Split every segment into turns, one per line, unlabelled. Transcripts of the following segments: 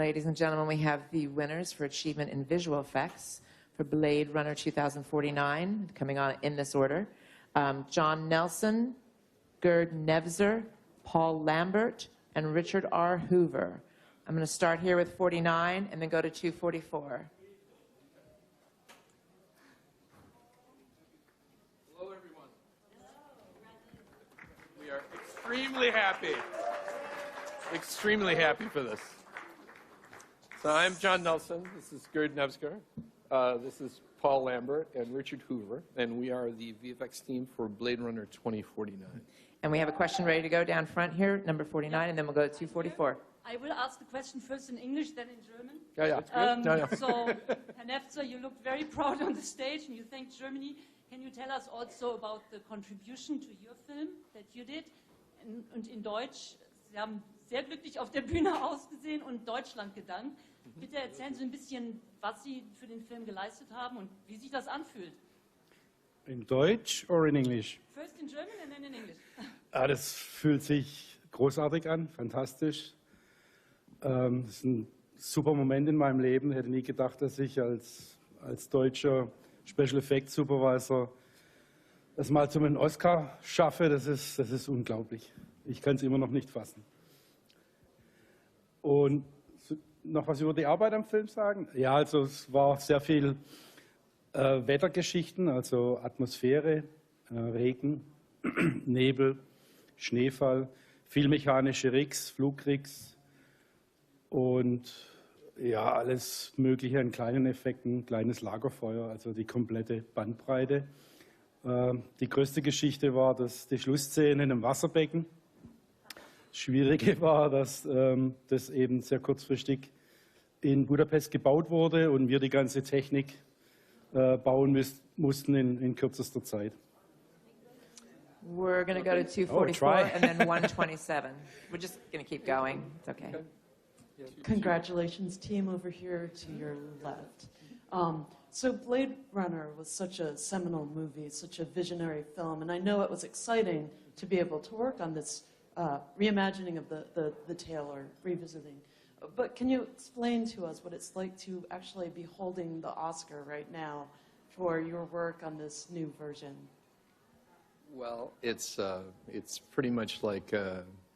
Ladies and gentlemen, we have the winners for achievement in visual effects for Blade Runner 2049, coming on in this order. John Nelson, Gerd Nevzer, Paul Lambert, and Richard R. Hoover. I'm going to start here with 49 and then go to 244.
Hello, everyone. We are extremely happy for this. So I'm John Nelson. This is Gerd Nevzer. This is Paul Lambert and Richard Hoover, and we are the VFX team for Blade Runner 2049.
And we have a question ready to go down front here, number 49, and then we'll go to 244.
I will ask the question first in English, then in German.
Yeah.
So, Herr Nevzer, you looked very proud on the stage, and you thanked Germany. Can you tell us also about the contribution to your film that you did? Und in Deutsch, Sie haben sehr glücklich auf der Bühne ausgesehen und Deutschland gedankt. Bitte erzählen Sie ein bisschen, was Sie für den Film geleistet haben und wie sich das anfühlt.
In Deutsch or in English?
First in German and then in English.
Das fühlt sich großartig an, fantastisch. Das ist ein super Moment in meinem Leben. Ich hätte nie gedacht, dass ich als deutscher Special Effects Supervisor das mal zu einem Oscar schaffe. Das ist unglaublich. Ich kann es immer noch nicht fassen. Und noch was über die Arbeit am Film sagen? Ja, also es war sehr viel Wettergeschichten, also Atmosphäre, Regen, Nebel, Schneefall, viel mechanische Rigs, Flugrigs und ja, alles Mögliche an kleinen Effekten, kleines Lagerfeuer, also die komplette Bandbreite. Die größte Geschichte war die Schlussszene in einem Wasserbecken. Das Schwierige war, dass das eben sehr kurzfristig in Budapest gebaut wurde und wir die ganze Technik bauen mussten in kürzester Zeit.
We're going to go to 244 and then 127. We're just going to keep going. It's okay.
Congratulations, team over here to your left. So Blade Runner was such a seminal movie, such a visionary film, and I know it was exciting to be able to work on this reimagining of the tale or revisiting. But can you explain to us what it's like to actually be holding the Oscar right now for your work on this new version?
Well, it's pretty much like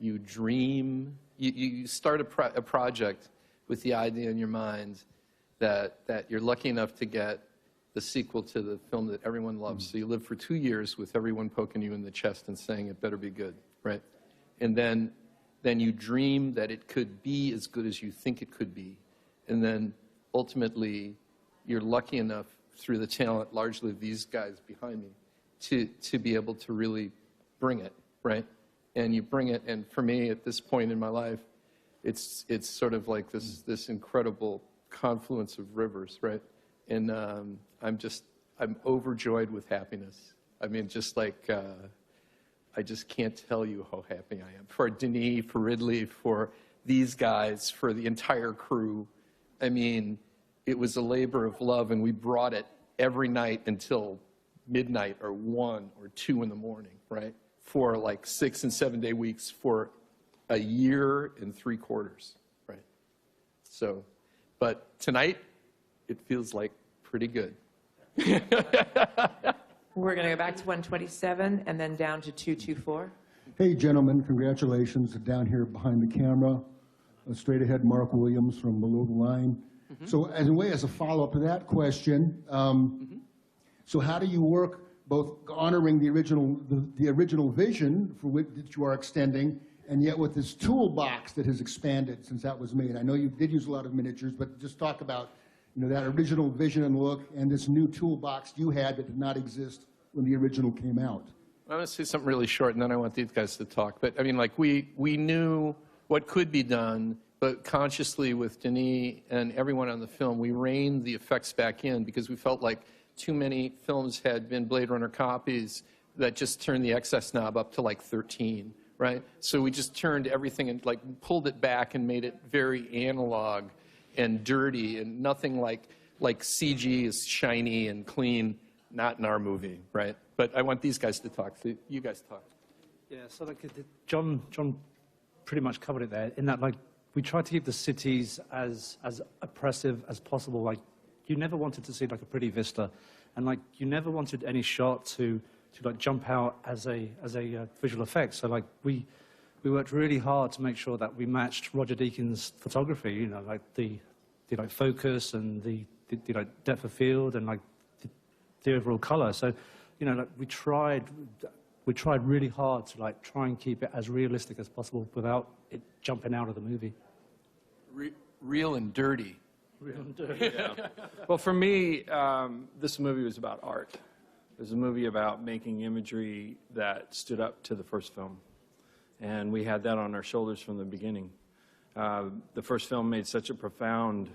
you dream. You start a project with the idea in your mind that you're lucky enough to get the sequel to the film that everyone loves. So you live for 2 years with everyone poking you in the chest and saying it better be good, right? And then you dream that it could be as good as you think it could be. And then ultimately you're lucky enough through the talent largely of these guys behind me to be able to really bring it, right? And you bring it, and for me at this point in my life, it's sort of like this incredible confluence of rivers, right? And I'm overjoyed with happiness. I mean, just like, I just can't tell you how happy I am. For Denis, for Ridley, for these guys, for the entire crew. I mean, it was a labor of love, and we brought it every night until midnight or 1 or 2 in the morning, right? For like 6 and 7 day weeks for a year and 3/4, right? So, but tonight, it feels like pretty good.
We're going to go back to 127 and then down to 224.
Hey, gentlemen, congratulations. Down here behind the camera, straight ahead, Mark Williams from Below the Line. Mm-hmm. So as a follow-up to that question, so how do you work both honoring the original vision for which that you are extending, and yet with this toolbox that has expanded since that was made? I know you did use a lot of miniatures, but just talk about that original vision and look and this new toolbox you had that did not exist when the original came out.
I'm going to say something really short, and then I want these guys to talk. But I mean, like we knew what could be done, but consciously with Denis and everyone on the film, we reined the effects back in because we felt like too many films had been Blade Runner copies that just turned the excess knob up to like 13, right? So we just turned everything and like pulled it back and made it very analog and dirty and nothing like CG is shiny and clean, not in our movie, right? But I want these guys to talk. So you guys talk.
Yeah, so like John pretty much covered it there in that like we tried to keep the cities as oppressive as possible. Like, you never wanted to see like a pretty vista, and like you never wanted any shot to like jump out as a visual effect. So like we worked really hard to make sure that we matched Roger Deakins' photography. You know, like the like focus and the like depth of field and like the overall color. So, you know, like we tried really hard to like try and keep it as realistic as possible without it jumping out of the movie.
Real and dirty.
Well, for me, this movie was about art. It was a movie about making imagery that stood up to the first film. And we had that on our shoulders from the beginning. The first film made such a profound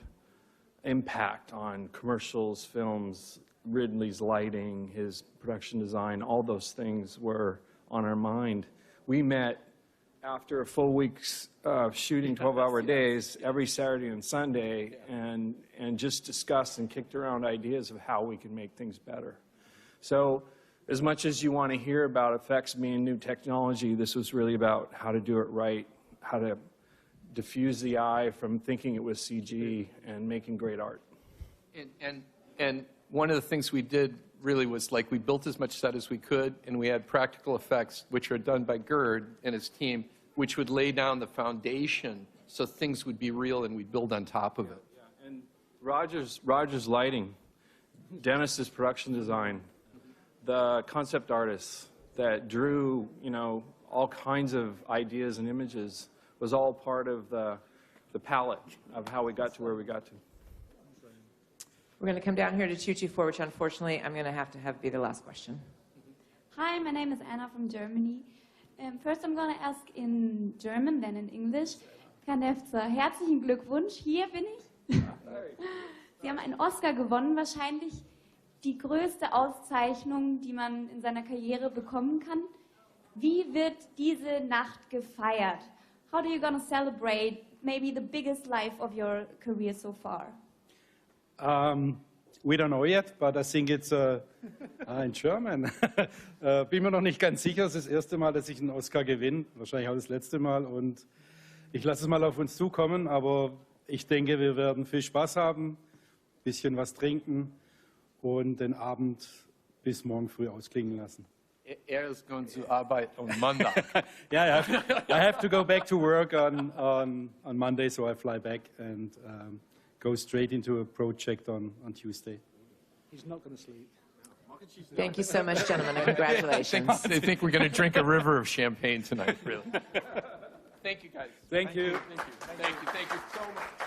impact on commercials, films, Ridley's lighting, his production design, all those things were on our mind. We met after a full week's shooting 12-hour days every Saturday and Sunday and just discussed and kicked around ideas of how we can make things better. So as much as you want to hear about effects being new technology, this was really about how to do it right, how to diffuse the eye from thinking it was CG and making great art.
And one of the things we did really was like we built as much set as we could, and we had practical effects, which are done by Gerd and his team, which would lay down the foundation so things would be real and we'd build on top of it.
Yeah. And Roger's lighting, Dennis's production design, the concept artists that drew, you know, all kinds of ideas and images was all part of the palette of how we got to where we got to.
We're going to come down here to 224, which unfortunately I'm going to have be the last question.
Hi, my name is Anna from Germany. First I'm going to ask in German, then in English. Herr Nefzer, herzlichen Glückwunsch, hier bin ich. Sie haben einen Oscar gewonnen, wahrscheinlich die größte Auszeichnung, die man in seiner Karriere bekommen kann. Wie wird diese Nacht gefeiert? How do you gonna celebrate maybe the biggest life of your career so far?
We don't know yet, but I think it's in German. Bin mir noch nicht ganz sicher. Es ist das erste Mal, dass ich einen Oscar gewinne. Wahrscheinlich auch das letzte Mal. Und ich lasse es mal auf uns zukommen. Aber ich denke, wir werden viel Spaß haben, ein bisschen was trinken und den Abend bis morgen früh ausklingen lassen.
Ist going to Arbeit on Monday.
Yeah, I have to go back to work on Monday, so I fly back and go straight into a project on Tuesday.
He's not going to sleep.
Thank you so much, gentlemen, and congratulations.
They think we're going to drink a river of champagne tonight, really. Thank you, guys.
Thank you.
Thank you. Thank you. Thank you so much.